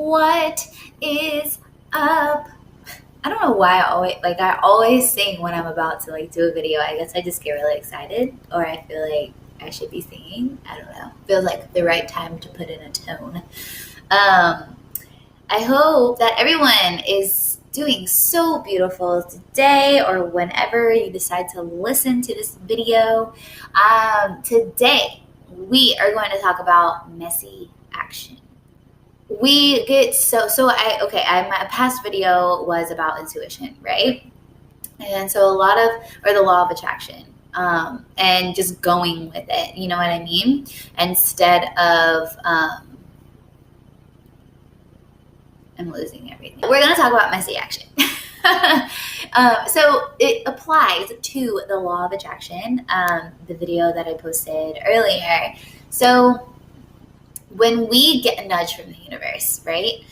What is up? I don't know why I always sing when I'm about to do a video. I guess I just get really excited, or I feel like I should be singing. I don't know. Feels like the right time to put in a tone. I hope that everyone is doing so beautiful today or whenever you decide to listen to this video. Today we are going to talk about messy action. We get my past video was about intuition, right? And so the law of attraction, and just going with it, you know what I mean? Instead of, I'm losing everything. We're going to talk about messy action. So it applies to the law of attraction, the video that I posted earlier. So when we get a nudge from the universe, right,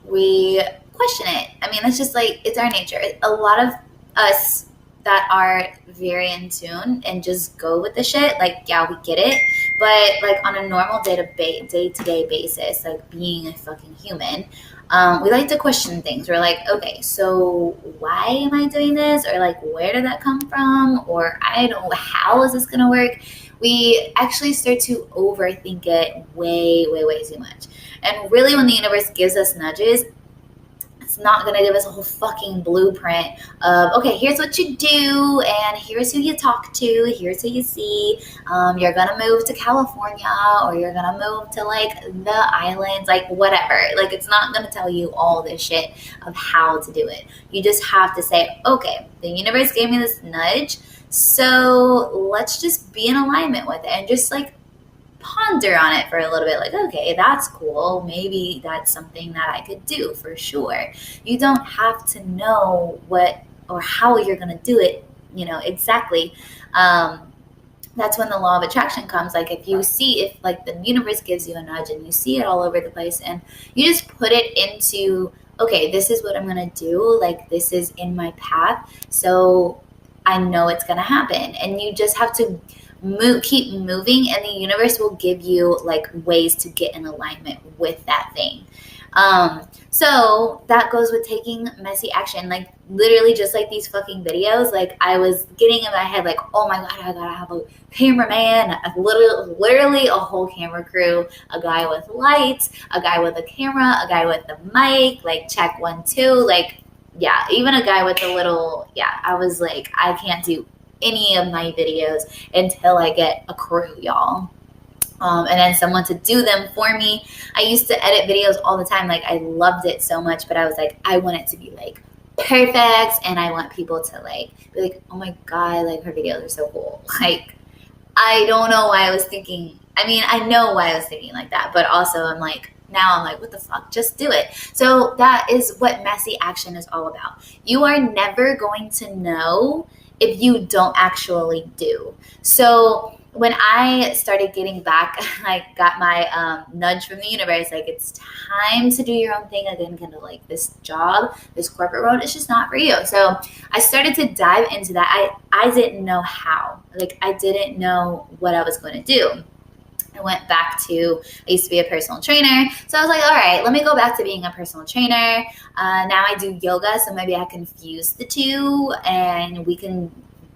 we question it. I mean, it's just it's our nature. A lot of us that are very in tune and just go with the shit, yeah, we get it. But on a normal day-to-day basis, being a fucking human, we like to question things. We're like, okay, so why am I doing this? Or where did that come from? Or I don't know, how is this gonna work? We actually start to overthink it way too much. And really, when the universe gives us nudges, it's not going to give us a whole fucking blueprint of, okay, here's what you do, and here's who you talk to, here's who you see. You're going to move to California, or you're going to move to the islands, whatever. It's not going to tell you all this shit of how to do it. You just have to say, okay, the universe gave me this nudge, so let's just be in alignment with it and just ponder on it for a little bit. Okay, that's cool. Maybe that's something that I could do for sure. You don't have to know what or how you're going to do it, exactly. That's when the law of attraction comes. If the universe gives you a nudge and you see it all over the place and you just put it into, okay, this is what I'm going to do. This is in my path. So I know it's going to happen. And you just have to keep moving, and the universe will give you ways to get in alignment with that thing. So that goes with taking messy action. Literally just these fucking videos, I was getting in my head oh my god, I gotta have a cameraman, literally a whole camera crew, a guy with lights, a guy with a camera, a guy with the mic, check 1 2, yeah, even a guy with a little, yeah, I was I can't do any of my videos until I get a crew, y'all. And then someone to do them for me. I used to edit videos all the time. I loved it so much, but I was I want it to be perfect, and I want people to be oh my god, her videos are so cool. I don't know why I was thinking, I mean, I know why I was thinking that, but also I'm now I'm what the fuck, just do it. So that is what messy action is all about. You are never going to know if you don't actually do. So when I started getting back, got my nudge from the universe, it's time to do your own thing again, kind of this job, this corporate world, it's just not for you. So I started to dive into that. I didn't know how. I didn't know what I was going to do. I went back to, I used to be a personal trainer. So I was all right, let me go back to being a personal trainer. Now I do yoga, so maybe I can fuse the two and we can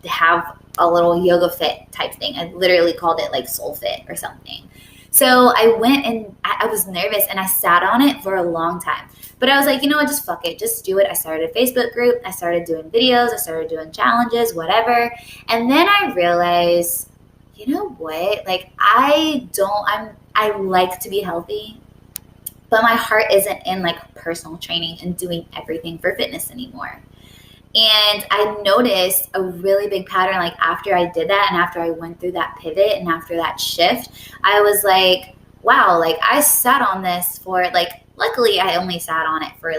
have a little yoga fit type thing. I literally called it Soul Fit or something. So I went and I was nervous and I sat on it for a long time. But I was you know what, just fuck it, just do it. I started a Facebook group. I started doing videos. I started doing challenges, whatever. And then I realized, you know what? I like to be healthy, but my heart isn't in personal training and doing everything for fitness anymore. And I noticed a really big pattern, after I did that and after I went through that pivot and after that shift, I was wow, I sat on this for luckily I only sat on it for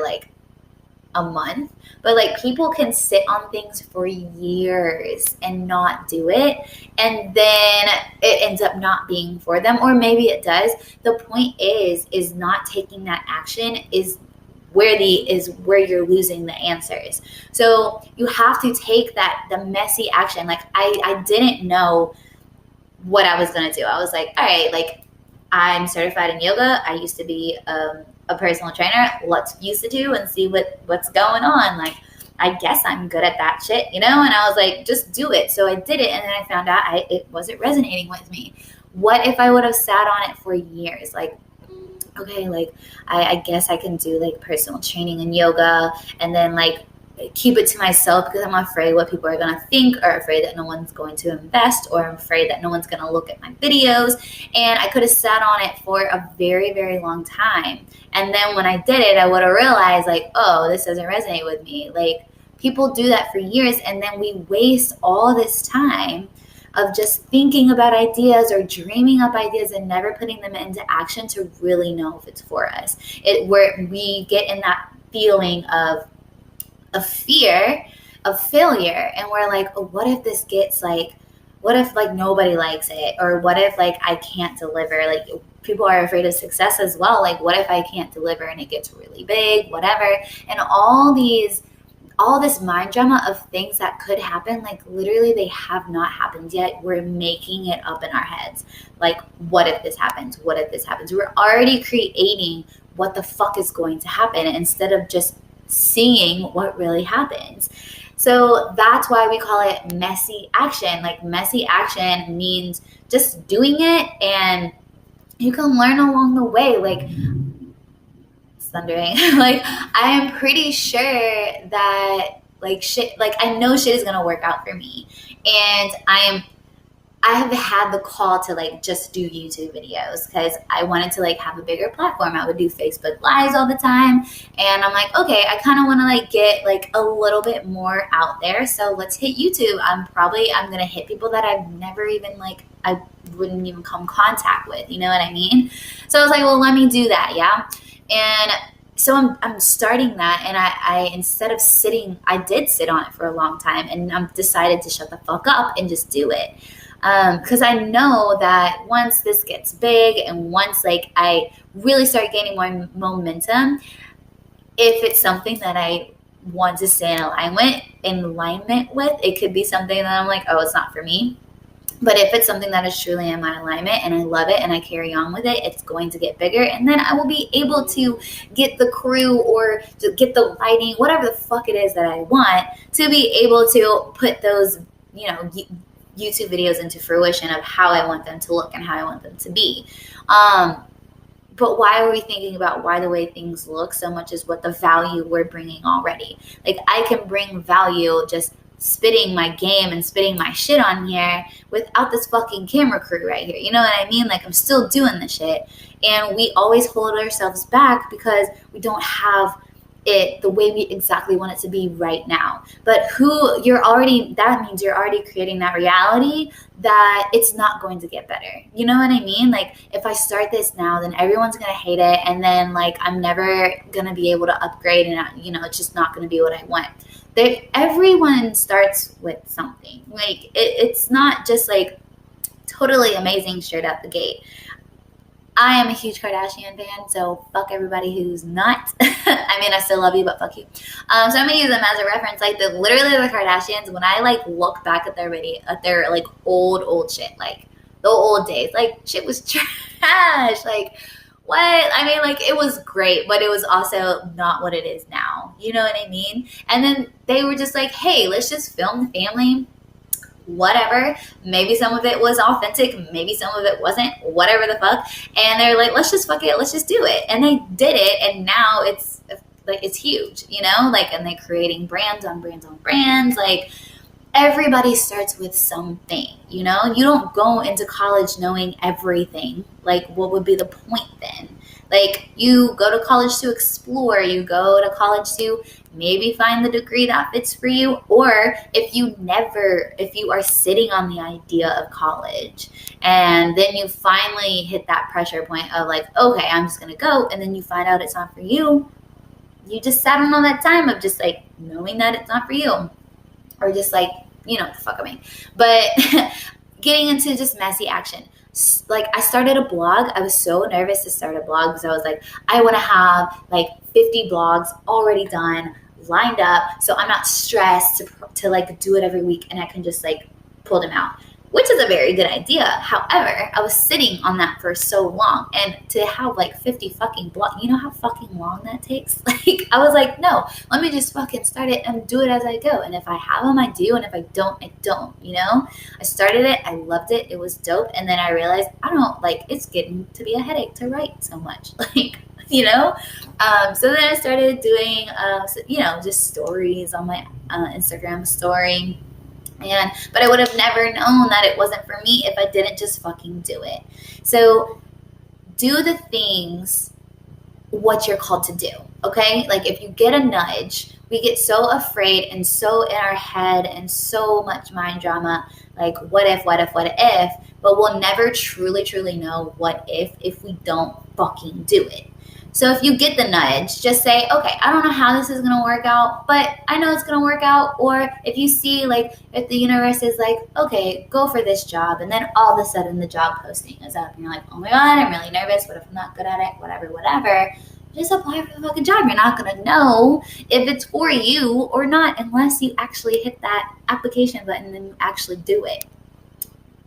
a month, but people can sit on things for years and not do it, and then it ends up not being for them, or maybe it does. The point is not taking that action is where you're losing the answers. So you have to take the messy action. I didn't know what I was gonna do. I was all right, I'm certified in yoga. I used to be a personal trainer. Let's use the two and see what's going on. Like, I guess I'm good at that shit, you know? And I was like, just do it. So I did it, and then I found out it wasn't resonating with me. What if I would have sat on it for years? Like, okay, like I guess I can do like personal training and yoga, and then like keep it to myself because I'm afraid what people are going to think, or afraid that no one's going to invest, or I'm afraid that no one's going to look at my videos. And I could have sat on it for a very, very long time. And then when I did it, I would have realized like, oh, this doesn't resonate with me. Like, people do that for years, and then we waste all this time of just thinking about ideas or dreaming up ideas and never putting them into action to really know if it's for us. Where we get in that feeling of fear of failure, and we're like, oh, what if this gets like, what if like nobody likes it, or what if like I can't deliver? Like, people are afraid of success as well. Like, what if I can't deliver and it gets really big, whatever. And all this mind drama of things that could happen, like literally they have not happened yet. We're making it up in our heads. Like, what if this happens? What if this happens? We're already creating what the fuck is going to happen instead of just seeing what really happens. So that's why we call it messy action. Like, messy action means just doing it, and you can learn along the way. Like, thundering. Like, I am pretty sure that like shit, like I know shit is gonna work out for me, and I have had the call to like just do YouTube videos because I wanted to like have a bigger platform. I would do Facebook Lives all the time, and I'm like, okay, I kind of want to like get like a little bit more out there. So let's hit YouTube. I'm gonna hit people that I've never even like I wouldn't even come contact with. You know what I mean? So I was like, well, let me do that, yeah. And so I'm starting that, and I instead of sitting, I did sit on it for a long time, and I'm decided to shut the fuck up and just do it. Because I know that once this gets big, and once like I really start gaining more momentum, if it's something that I want to stay in alignment with, it could be something that I'm like, oh, it's not for me. But if it's something that is truly in my alignment and I love it and I carry on with it, it's going to get bigger. And then I will be able to get the crew or to get the lighting, whatever the fuck it is that I want, to be able to put those, you know, YouTube videos into fruition of how I want them to look and how I want them to be. But why are we thinking about why the way things look so much as what the value we're bringing already? Like, I can bring value just spitting my game and spitting my shit on here without this fucking camera crew right here. You know what I mean? Like, I'm still doing the shit. And we always hold ourselves back because we don't have it the way we exactly want it to be right now. But that means you're already creating that reality that it's not going to get better. You know what I mean? Like, if I start this now, then everyone's going to hate it. And then like, I'm never going to be able to upgrade, and you know, it's just not going to be what I want. Everyone starts with something. Like, it's not just like totally amazing straight out the gate. I am a huge Kardashian fan, so fuck everybody who's not. I mean, I still love you, but fuck you. So I'm gonna use them as a reference. Like, literally the Kardashians, when I like look back at their like old shit, like the old days, like shit was trash. Like, what? I mean, like, it was great, but it was also not what it is now. You know what I mean? And then they were just like, hey, let's just film the family. Whatever. Maybe some of it was authentic. Maybe some of it wasn't. Whatever the fuck. And they're like, let's just fuck it. Let's just do it. And they did it. And now it's like, it's huge, you know? Like, and they're creating brands on brands on brands. Like, everybody starts with something, you know? You don't go into college knowing everything. Like, what would be the point then? Like, you go to college to explore. You go to college to maybe find the degree that fits for you. Or if you are sitting on the idea of college, and then you finally hit that pressure point of like, okay, I'm just going to go. And then you find out it's not for you. You just sat on all that time of just like knowing that it's not for you. Or just like, you know what the fuck I mean. But getting into just messy action. Like, I started a blog. I was so nervous to start a blog because I was like, I want to have like 50 blogs already done, lined up, so I'm not stressed to like do it every week, and I can just like pull them out. which is a very good idea. However, I was sitting on that for so long, and to have like 50 fucking blocks, you know how fucking long that takes? Like, I was like, no, let me just fucking start it and do it as I go. And if I have them, I do. And if I don't, I don't, you know? I started it. I loved it. It was dope. And then I realized I don't like, it's getting to be a headache to write so much. Like, you know? So then I started doing, just stories on my Instagram story. But I would have never known that it wasn't for me if I didn't just fucking do it. So do the things what you're called to do, okay? Like, if you get a nudge, we get so afraid and so in our head and so much mind drama, like what if, but we'll never truly, truly know what if we don't fucking do it. So if you get the nudge, just say, okay, I don't know how this is going to work out, but I know it's going to work out. Or if you see, like, if the universe is like, okay, go for this job, and then all of a sudden the job posting is up, and you're like, oh my God, I'm really nervous. What if I'm not good at it? Whatever. Just apply for the fucking job. You're not going to know if it's for you or not unless you actually hit that application button and then you actually do it.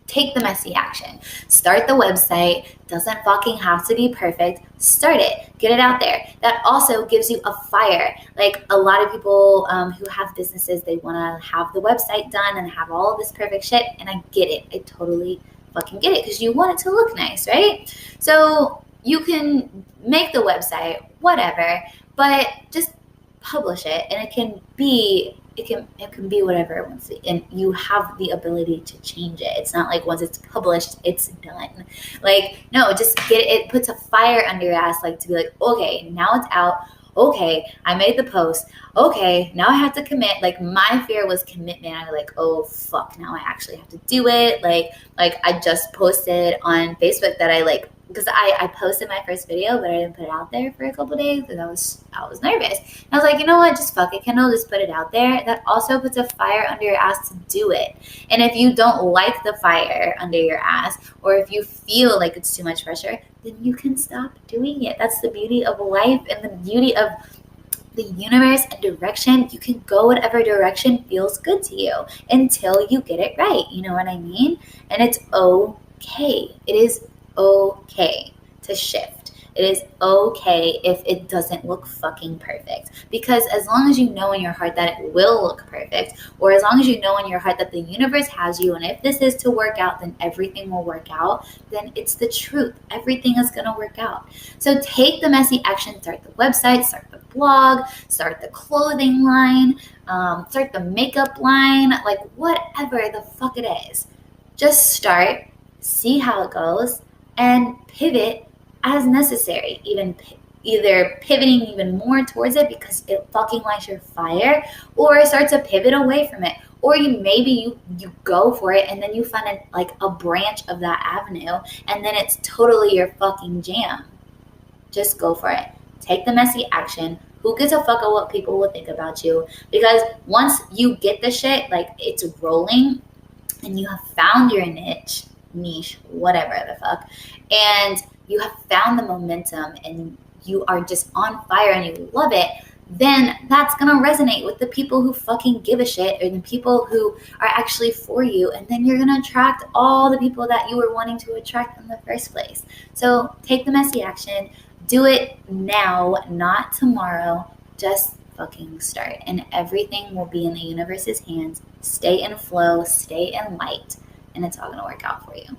Take the messy action. Start the website. Doesn't fucking have to be perfect. Start it. Get it out there. That also gives you a fire. Like, a lot of people who have businesses, they want to have the website done and have all of this perfect shit. And I get it. I totally fucking get it, because you want it to look nice, right? So you can make the website, whatever, but just publish it, and it can be whatever it wants to be, and you have the ability to change it. It's not like once it's published, it's done. Like, no, just get it. It puts a fire under your ass, like, to be like, okay, now it's out. Okay, I made the post. Okay, now I have to commit. Like, my fear was commitment. I was like, oh fuck, now I actually have to do it. Like I just posted on Facebook that because I posted my first video, but I didn't put it out there for a couple days because I was nervous. And I was like, you know what? Just fuck it, Kendall. Just put it out there. That also puts a fire under your ass to do it. And if you don't like the fire under your ass, or if you feel like it's too much pressure, then you can stop doing it. That's the beauty of life and the beauty of the universe and direction. You can go whatever direction feels good to you until you get it right. You know what I mean? And it's okay. It is okay to shift. It is okay if it doesn't look fucking perfect, because as long as you know in your heart that it will look perfect, or as long as you know in your heart that the universe has you, and if this is to work out, then everything will work out, then it's the truth. Everything is going to work out. So take the messy action. Start the website, start the blog, start the clothing line, start the makeup line, like whatever the fuck it is. Just start, see how it goes, and pivot as necessary, either pivoting even more towards it because it fucking lights your fire, or start to pivot away from it. Or you go for it, and then you find a branch of that avenue, and then it's totally your fucking jam. Just go for it. Take the messy action. Who gives a fuck of what people will think about you? Because once you get the shit, like, it's rolling, and you have found your niche, whatever the fuck, and you have found the momentum, and you are just on fire and you love it, then that's going to resonate with the people who fucking give a shit, or the people who are actually for you. And then you're going to attract all the people that you were wanting to attract in the first place. So take the messy action. Do it now, not tomorrow. Just fucking start, and everything will be in the universe's hands. Stay in flow, stay in light, and it's all going to work out for you.